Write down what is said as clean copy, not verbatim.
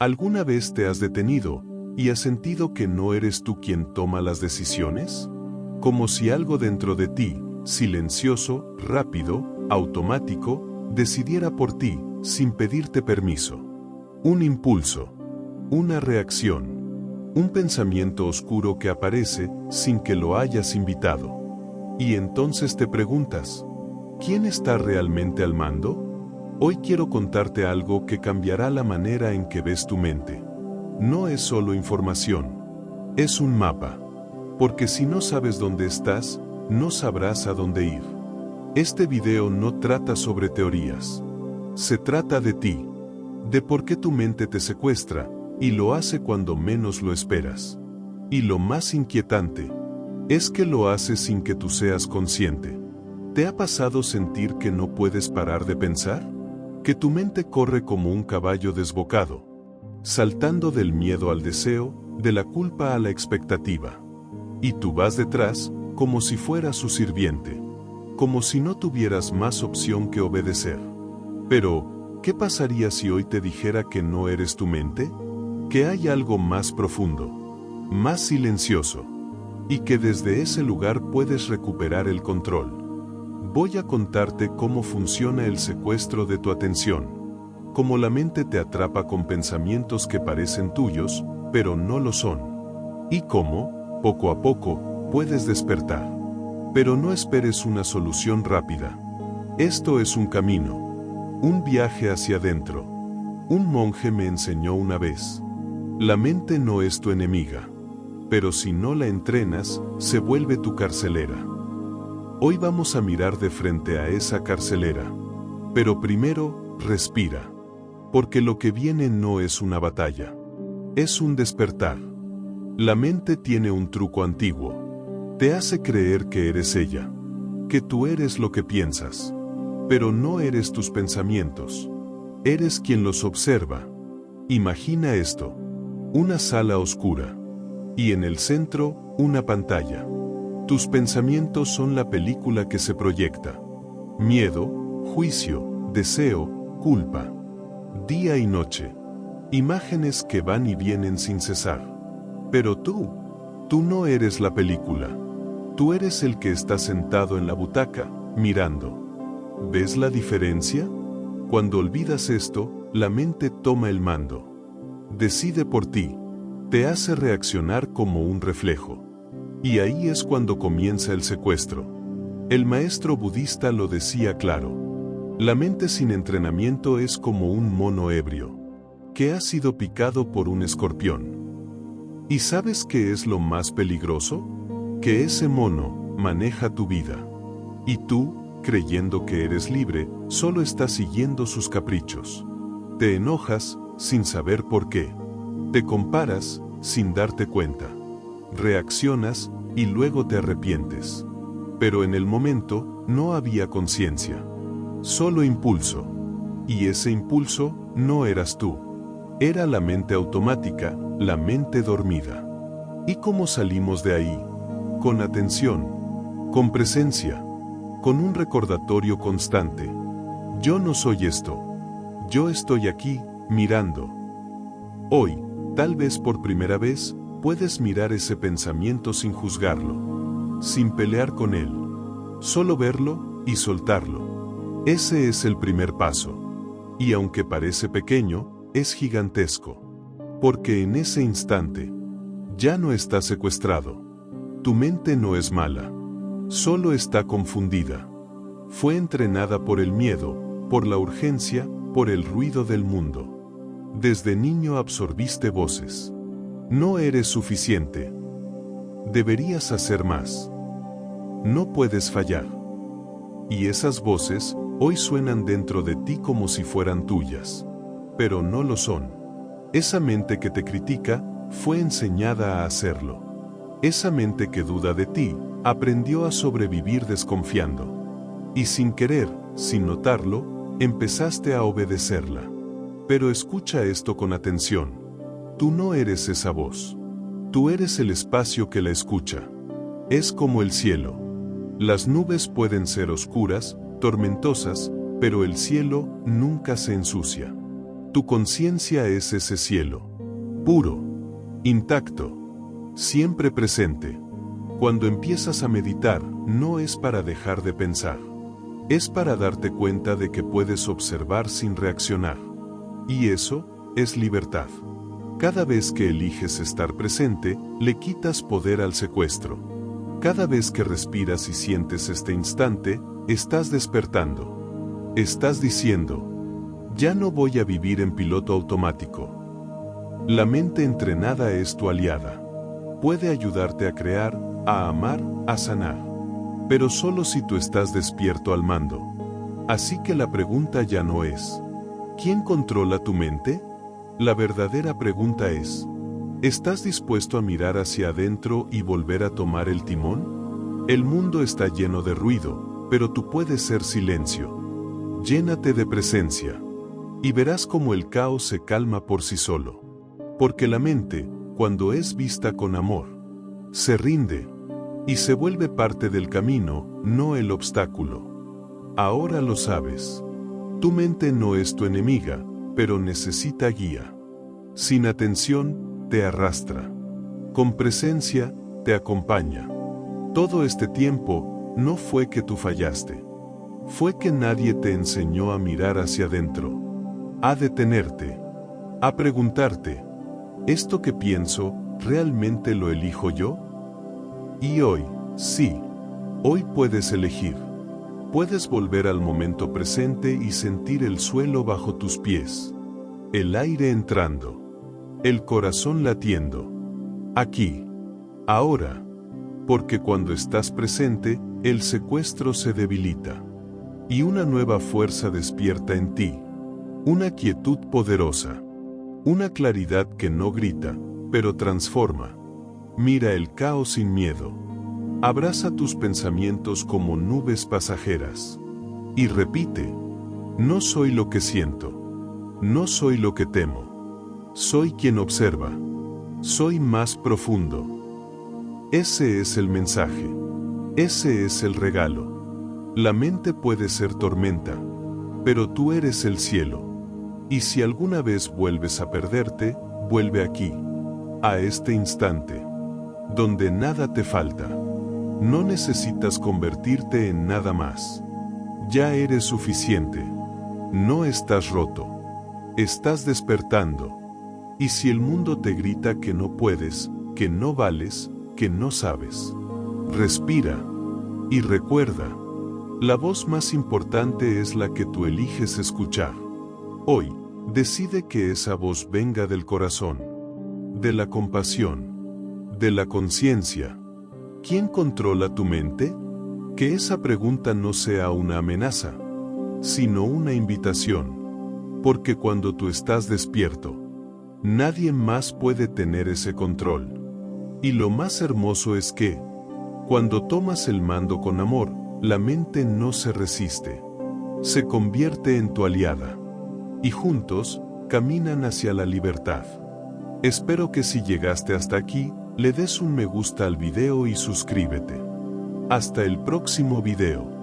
¿Alguna vez te has detenido y has sentido que no eres tú quien toma las decisiones? Como si algo dentro de ti, silencioso, rápido, automático, decidiera por ti, sin pedirte permiso. Un impulso, una reacción, un pensamiento oscuro que aparece sin que lo hayas invitado. Y entonces te preguntas, ¿quién está realmente al mando? Hoy quiero contarte algo que cambiará la manera en que ves tu mente. No es solo información, es un mapa. Porque si no sabes dónde estás, no sabrás a dónde ir. Este video no trata sobre teorías. Se trata de ti, de por qué tu mente te secuestra, y lo hace cuando menos lo esperas. Y lo más inquietante, es que lo hace sin que tú seas consciente. ¿Te ha pasado sentir que no puedes parar de pensar? Que tu mente corre como un caballo desbocado, saltando del miedo al deseo, de la culpa a la expectativa. Y tú vas detrás, como si fueras su sirviente, como si no tuvieras más opción que obedecer. Pero, ¿qué pasaría si hoy te dijera que no eres tu mente? Que hay algo más profundo, más silencioso, y que desde ese lugar puedes recuperar el control. Voy a contarte cómo funciona el secuestro de tu atención, cómo la mente te atrapa con pensamientos que parecen tuyos, pero no lo son, y cómo, poco a poco, puedes despertar. Pero no esperes una solución rápida. Esto es un camino, un viaje hacia adentro. Un monje me enseñó una vez: la mente no es tu enemiga, pero si no la entrenas, se vuelve tu carcelera. Hoy vamos a mirar de frente a esa carcelera. Pero primero, respira. Porque lo que viene no es una batalla. Es un despertar. La mente tiene un truco antiguo. Te hace creer que eres ella. Que tú eres lo que piensas. Pero no eres tus pensamientos. Eres quien los observa. Imagina esto: una sala oscura. Y en el centro, una pantalla. Tus pensamientos son la película que se proyecta. Miedo, juicio, deseo, culpa. Día y noche. Imágenes que van y vienen sin cesar. Pero tú no eres la película. Tú eres el que está sentado en la butaca, mirando. ¿Ves la diferencia? Cuando olvidas esto, la mente toma el mando. Decide por ti. Te hace reaccionar como un reflejo. Y ahí es cuando comienza el secuestro. El maestro budista lo decía claro: la mente sin entrenamiento es como un mono ebrio, que ha sido picado por un escorpión. ¿Y sabes qué es lo más peligroso? Que ese mono maneja tu vida. Y tú, creyendo que eres libre, solo estás siguiendo sus caprichos. Te enojas, sin saber por qué. Te comparas, sin darte cuenta. Reaccionas, y luego te arrepientes. Pero en el momento, no había conciencia. Solo impulso. Y ese impulso, no eras tú. Era la mente automática, la mente dormida. ¿Y cómo salimos de ahí? Con atención, con presencia, con un recordatorio constante. Yo no soy esto. Yo estoy aquí, mirando. Hoy, tal vez por primera vez, puedes mirar ese pensamiento sin juzgarlo, sin pelear con él. Solo verlo y soltarlo. Ese es el primer paso. Y aunque parece pequeño, es gigantesco. Porque en ese instante, ya no estás secuestrado. Tu mente no es mala. Solo está confundida. Fue entrenada por el miedo, por la urgencia, por el ruido del mundo. Desde niño absorbiste voces. No eres suficiente. Deberías hacer más. No puedes fallar. Y esas voces, hoy suenan dentro de ti como si fueran tuyas. Pero no lo son. Esa mente que te critica, fue enseñada a hacerlo. Esa mente que duda de ti, aprendió a sobrevivir desconfiando. Y sin querer, sin notarlo, empezaste a obedecerla. Pero escucha esto con atención. Tú no eres esa voz. Tú eres el espacio que la escucha. Es como el cielo. Las nubes pueden ser oscuras, tormentosas, pero el cielo nunca se ensucia. Tu conciencia es ese cielo, puro, intacto, siempre presente. Cuando empiezas a meditar, no es para dejar de pensar. Es para darte cuenta de que puedes observar sin reaccionar. Y eso es libertad. Cada vez que eliges estar presente, le quitas poder al secuestro. Cada vez que respiras y sientes este instante, estás despertando. Estás diciendo, ya no voy a vivir en piloto automático. La mente entrenada es tu aliada. Puede ayudarte a crear, a amar, a sanar. Pero solo si tú estás despierto al mando. Así que la pregunta ya no es, ¿quién controla tu mente? La verdadera pregunta es, ¿estás dispuesto a mirar hacia adentro y volver a tomar el timón? El mundo está lleno de ruido, pero tú puedes ser silencio. Llénate de presencia. Y verás cómo el caos se calma por sí solo. Porque la mente, cuando es vista con amor, se rinde y se vuelve parte del camino, no el obstáculo. Ahora lo sabes. Tu mente no es tu enemiga, pero necesita guía. Sin atención, te arrastra. Con presencia, te acompaña. Todo este tiempo, no fue que tú fallaste. Fue que nadie te enseñó a mirar hacia adentro. A detenerte. A preguntarte, ¿esto que pienso, realmente lo elijo yo? Y hoy, sí, hoy puedes elegir. Puedes volver al momento presente y sentir el suelo bajo tus pies. El aire entrando. El corazón latiendo. Aquí. Ahora. Porque cuando estás presente, el secuestro se debilita. Y una nueva fuerza despierta en ti. Una quietud poderosa. Una claridad que no grita, pero transforma. Mira el caos sin miedo. Abraza tus pensamientos como nubes pasajeras. Y repite, no soy lo que siento. No soy lo que temo. Soy quien observa. Soy más profundo. Ese es el mensaje. Ese es el regalo. La mente puede ser tormenta, pero tú eres el cielo. Y si alguna vez vuelves a perderte, vuelve aquí, a este instante, donde nada te falta. No necesitas convertirte en nada más. Ya eres suficiente. No estás roto. Estás despertando. Y si el mundo te grita que no puedes, que no vales, que no sabes, respira. Y recuerda, la voz más importante es la que tú eliges escuchar. Hoy, decide que esa voz venga del corazón, de la compasión, de la conciencia. ¿Quién controla tu mente? Que esa pregunta no sea una amenaza, sino una invitación. Porque cuando tú estás despierto, nadie más puede tener ese control. Y lo más hermoso es que, cuando tomas el mando con amor, la mente no se resiste. Se convierte en tu aliada. Y juntos, caminan hacia la libertad. Espero que si llegaste hasta aquí, le des un me gusta al video y suscríbete. Hasta el próximo video.